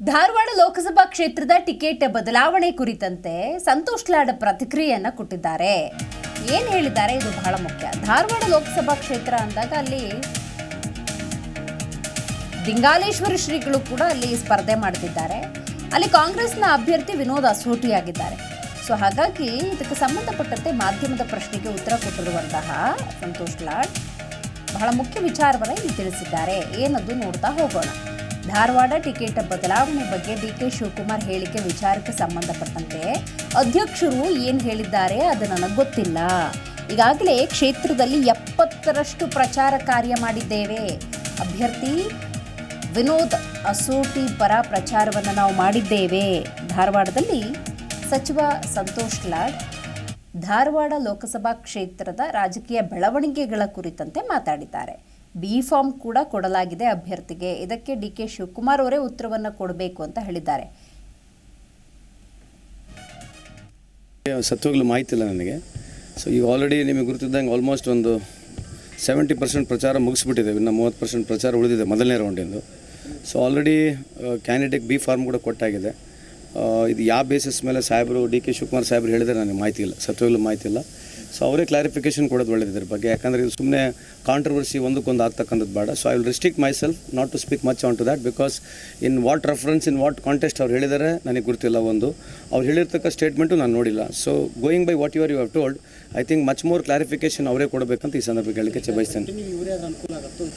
ಧಾರವಾಡ ಲೋಕಸಭಾ ಕ್ಷೇತ್ರದ ಟಿಕೆಟ್ ಬದಲಾವಣೆ ಕುರಿತಂತೆ ಸಂತೋಷ್ ಲಾಡ್ ಪ್ರತಿಕ್ರಿಯೆಯನ್ನ ಕೊಟ್ಟಿದ್ದಾರೆ. ಏನು ಹೇಳಿದ್ದಾರೆ ಇದು ಬಹಳ ಮುಖ್ಯ. ಧಾರವಾಡ ಲೋಕಸಭಾ ಕ್ಷೇತ್ರ ಅಂದಾಗ ಅಲ್ಲಿ ದಿಂಗಾಲೇಶ್ವರ ಶ್ರೀಗಳು ಕೂಡ ಅಲ್ಲಿ ಸ್ಪರ್ಧೆ ಮಾಡ್ತಿದ್ದಾರೆ. ಅಲ್ಲಿ ಕಾಂಗ್ರೆಸ್ನ ಅಭ್ಯರ್ಥಿ ವಿನೋದ್ ಅಸೋಟಿಯಾಗಿದ್ದಾರೆ. ಸೊ ಹಾಗಾಗಿ ಇದಕ್ಕೆ ಸಂಬಂಧಪಟ್ಟಂತೆ ಮಾಧ್ಯಮದ ಪ್ರಶ್ನೆಗೆ ಉತ್ತರ ಕೊಟ್ಟಿರುವಂತಹ ಸಂತೋಷ್ ಲಾಡ್ ಬಹಳ ಮುಖ್ಯ ವಿಚಾರವನ್ನು ಇಲ್ಲಿ ತಿಳಿಸಿದ್ದಾರೆ. ಏನದು ನೋಡ್ತಾ ಹೋಗೋಣ. ಧಾರವಾಡ ಟಿಕೆಟ್ ಬದಲಾವಣೆ ಬಗ್ಗೆ ಡಿ.ಕೆ. ಶಿವಕುಮಾರ್ ಹೇಳಿಕೆ ವಿಚಾರಕ್ಕೆ ಸಂಬಂಧಪಟ್ಟಂತೆ ಅಧ್ಯಕ್ಷರು ಏನು ಹೇಳಿದ್ದಾರೆ ಅದು ನನಗೆ ಗೊತ್ತಿಲ್ಲ. ಈಗಾಗಲೇ ಕ್ಷೇತ್ರದಲ್ಲಿ 70ರಷ್ಟು ಪ್ರಚಾರ ಕಾರ್ಯ ಮಾಡಿದ್ದೇವೆ. ಅಭ್ಯರ್ಥಿ ವಿನೋದ್ ಅಸೋಟಿ ಪರ ಪ್ರಚಾರವನ್ನು ನಾವು ಮಾಡಿದ್ದೇವೆ. ಧಾರವಾಡದಲ್ಲಿ ಸಚಿವ ಸಂತೋಷ್ ಲಾಡ್ ಧಾರವಾಡ ಲೋಕಸಭಾ ಕ್ಷೇತ್ರದ ರಾಜಕೀಯ ಬೆಳವಣಿಗೆಗಳ ಕುರಿತಂತೆ ಮಾತಾಡಿದ್ದಾರೆ. ಬಿ ಫಾರ್ಮ್ ಕೂಡ ಕೊಡಲಾಗಿದೆ ಅಭ್ಯರ್ಥಿಗೆ. ಇದಕ್ಕೆ ಡಿ.ಕೆ. ಶಿವಕುಮಾರ್ ಅವರೇ ಉತ್ತರವನ್ನು ಕೊಡಬೇಕು ಅಂತ ಹೇಳಿದ್ದಾರೆ. ಸತ್ವಗಳು ಮಾಹಿತಿ ಇಲ್ಲ ನನಗೆ. ಸೊ ಈಗ ಆಲ್ರೆಡಿ ನಿಮಗೆ ಗುರುತಿದ್ದಂಗೆ ಆಲ್ಮೋಸ್ಟ್ ಒಂದು 70% ಪ್ರಚಾರ ಮುಗಿಸ್ಬಿಟ್ಟಿದೆ. ಇನ್ನು 30% ಪ್ರಚಾರ ಉಳಿದಿದೆ ಮೊದಲನೇ ರೌಂಡಿಂದು. So already candidate B form ಕೂಡ ಕೊಟ್ಟಾಗಿದೆ. ಇದು ಯಾವ ಬೇಸಿಸ್ ಮೇಲೆ ಸಾಹೇಬರು ಡಿ.ಕೆ. ಶಿವಕುಮಾರ್ ಸಾಹೇಬರು ಹೇಳಿದರೆ ನನಗೆ ಮಾಹಿತಿ ಇಲ್ಲ, ಸತ್ವಗಳು ಮಾಹಿತಿ ಇಲ್ಲ. ಸೊ ಅವರೇ ಕ್ಲಾರಿಫಿಕೇಷನ್ ಕೊಡೋದು ಒಳ್ಳೆಯದು ಇದ್ರ ಬಗ್ಗೆ. ಯಾಕಂದರೆ ಇದು ಸುಮ್ಮನೆ ಕಾಂಟ್ರವರ್ಸಿ ಒಂದಕ್ಕೊಂದು ಆಗ್ತಕ್ಕಂಥದ್ದು ಬೇಡ. So I will restrict myself not to speak much on to that because in what reference in what context ಅವ್ರು ಹೇಳಿದ್ದಾರೆ ನನಗೆ ಗೊತ್ತಿಲ್ಲ. ಅವ್ರು ಹೇಳಿರ್ತಕ್ಕ ಸ್ಟೇಟ್ಮೆಂಟು ನಾನು ನೋಡಿಲ್ಲ. So going by what you have told I think much more clarification ಅವರೇ ಕೊಡಬೇಕಂತ ಈ ಸಂದರ್ಭಕ್ಕೆ ಹೇಳಲಿಕ್ಕೆ ಬಯಸ್ತೇನೆ.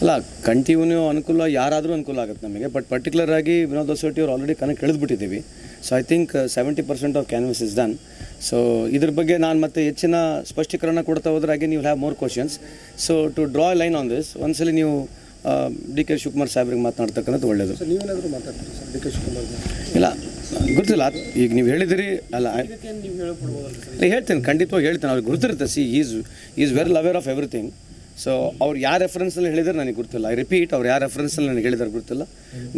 ಅಲ್ಲ, ಕಂಟಿನ್ಯೂ ಅನುಕೂಲ ಯಾರಾದರೂ ಅನುಕೂಲ ಆಗುತ್ತೆ ನಮಗೆ. ಬಟ್ ಪರ್ಟಿಕ್ಯುಲರ್ ಆಗಿ ವಿನೋದ್ ಅಸೋಟಿ ಅವ್ರು ಆಲ್ರೆಡಿ ಕನೆಕ್ಟ್ ಎಳೆದ್ಬಿಟ್ಟಿದ್ದೀವಿ. So I think 70% of canvass is done. So ಇದ್ರ ಬಗ್ಗೆ ನಾನು ಮತ್ತೆ ಹೆಚ್ಚಿನ ಸ್ಪಷ್ಟೀಕರಣ ಕೊಡ್ತಾ ಹೋದ್ರೆ ಹಾಗೆ ನೀವು have more questions. So to draw line on this ಒಂದ್ಸಲಿ ನೀವು ಡಿ.ಕೆ. ಶಿವಕುಮಾರ್ ಸಾಹೇಬ್ರಿಗೆ ಮಾತನಾಡ್ತಕ್ಕಂಥದ್ದು ಒಳ್ಳೆಯದು. ಇಲ್ಲ ಗೊತ್ತಿಲ್ಲ, ಈಗ ನೀವು ಹೇಳಿದಿರಿ ಅಲ್ಲ, ಹೇಳ್ತೇನೆ, ಖಂಡಿತವಾಗಿ ಹೇಳ್ತೇನೆ. ಅವ್ರಿಗೆ ಗುರುತಿರುತ್ತೆ. Is well aware of everything. So ಅವ್ರು ಯಾವ ರೆಫರೆನ್ಸಲ್ಲಿ ಹೇಳಿದರೆ ನನಗೆ ಗೊತ್ತಿಲ್ಲ. ಐ ರಿಪೀಟ್, ಅವ್ರು ಯಾವ ರೆಫರೆನ್ಸಲ್ಲಿ ನನಗೆ ಹೇಳಿದಾರೆ ಗೊತ್ತಿಲ್ಲ.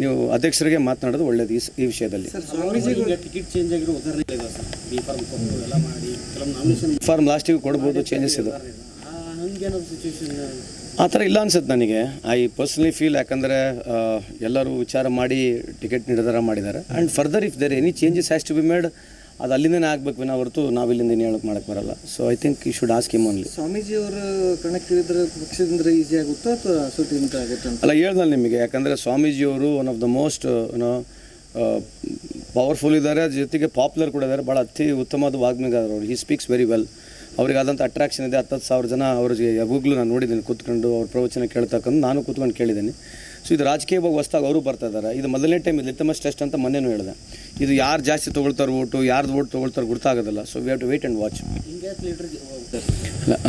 ನೀವು ಅಧ್ಯಕ್ಷರಿಗೆ ಮಾತನಾಡೋದು ಒಳ್ಳೆಯದು ಈ ವಿಷಯದಲ್ಲಿ. ಫಾರ್ಮ್ ಲಾಸ್ಟಿಗೆ ಕೊಡ್ಬೋದು, ಚೇಂಜಸ್ ಇದು ಆ ಥರ ಇಲ್ಲ ಅನ್ಸುತ್ತೆ ನನಗೆ. ಐ ಪರ್ಸನಲಿ ಫೀಲ್, ಯಾಕಂದರೆ ಎಲ್ಲರೂ ವಿಚಾರ ಮಾಡಿ ಟಿಕೆಟ್ ನಿರ್ಧಾರ ಮಾಡಿದ್ದಾರೆ. And further if there any changes has to be made ಅದು ಅಲ್ಲಿಂದನೇ ಆಗಬೇಕು ವಿನ ಹೊರತು ನಾವಿಲ್ಲಿಂದ ಏನು ಹೇಳೋಕ್ಕೆ ಮಾಡೋಕ್ಕೆ ಬರಲ್ಲ. So I think you should ask him only. ಸ್ವಾಮೀಜಿ ಅವರು ಕಣಕ್ಕೆ ಇಳಿದ್ರೆ ಪಕ್ಷದಿಂದ ಈಸಿ ಆಗುತ್ತಾ ಅಥವಾ ಸೂಟಿಯಿಂದ ಆಗುತ್ತೆ ಅಲ್ಲ, ಹೇಳ್ದಲ್ಲ ನಿಮಗೆ. ಯಾಕಂದರೆ ಸ್ವಾಮೀಜಿಯವರು one of the most powerful ಇದ್ದಾರೆ, ಜೊತೆಗೆ ಪಾಪ್ಯುಲರ್ ಕೂಡ ಇದ್ದಾರೆ. ಭಾಳ ಅತಿ ಉತ್ತಮವಾದ ವಾಗ್ಮಿಗಾರರು ಅವರು. He speaks very well. ಅವರಿಗಾದಂಥ ಅಟ್ರಾಕ್ಷನ್ ಇದೆ. 10,000 ಜನ ಅವ್ರಿಗೆ ಯಾವಾಗಲೂ ನಾನು ನೋಡಿದ್ದೀನಿ ಕೂತ್ಕೊಂಡು ಅವ್ರ ಪ್ರವಚನ ಕೇಳ್ತಕ್ಕಂಥ. ನಾನು ಕೂತ್ಕೊಂಡು ಕೇಳಿದ್ದೀನಿ. ಸೊ ಇದು ರಾಜಕೀಯವಾಗಿ ಹೊಸ್ದಾಗಿ ಅವರು ಬರ್ತಾ ಇದ್ದಾರೆ. ಇದು ಮೊದಲನೇ ಟೈಮ್, ಇದು ಲಿಟಮಸ್ ಟೆಸ್ಟ್ ಅಂತ ಮೊನ್ನೆನೂ ಹೇಳಿದೆ. ಇದು ಯಾರು ಜಾಸ್ತಿ ತೊಗೊಳ್ತಾರೆ ಓಟು, ಯಾರ್ದು ಓಟ್ ತೊಗೊಳ್ತಾರೆ ಗೊತ್ತಾಗೋದಿಲ್ಲ. So we have to wait and watch.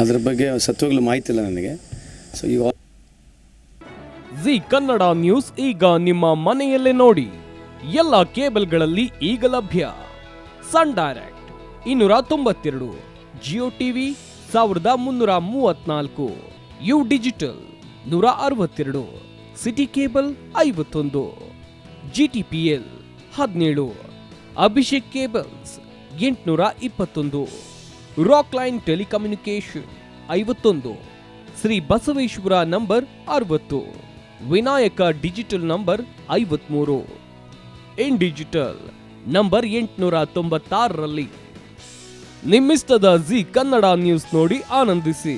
ಅದ್ರ ಬಗ್ಗೆ ಸತ್ವಗಳು ಮಾಹಿತಿ ಇಲ್ಲ ನನಗೆ. ಸೊ ಈಗ ಜಿ ಕನ್ನಡ ನ್ಯೂಸ್ ಈಗ ನಿಮ್ಮ ಮನೆಯಲ್ಲೇ ನೋಡಿ. ಎಲ್ಲ ಕೇಬಲ್ಗಳಲ್ಲಿ ಈಗ ಲಭ್ಯ. Sun Direct 292, Jio TV 1334, U digital 162, city cable 51, GTPL 17, Abhishek cables 821, rock line telecommunication 51, Shri Basaveshwara number 60, Vinayaka digital number 53, in digital number 896ರಲ್ಲಿ. ನಿಮ್ಮಿಸ್ತದ ಜಿ ಕನ್ನಡ ನ್ಯೂಸ್ ನೋಡಿ ಆನಂದಿಸಿ.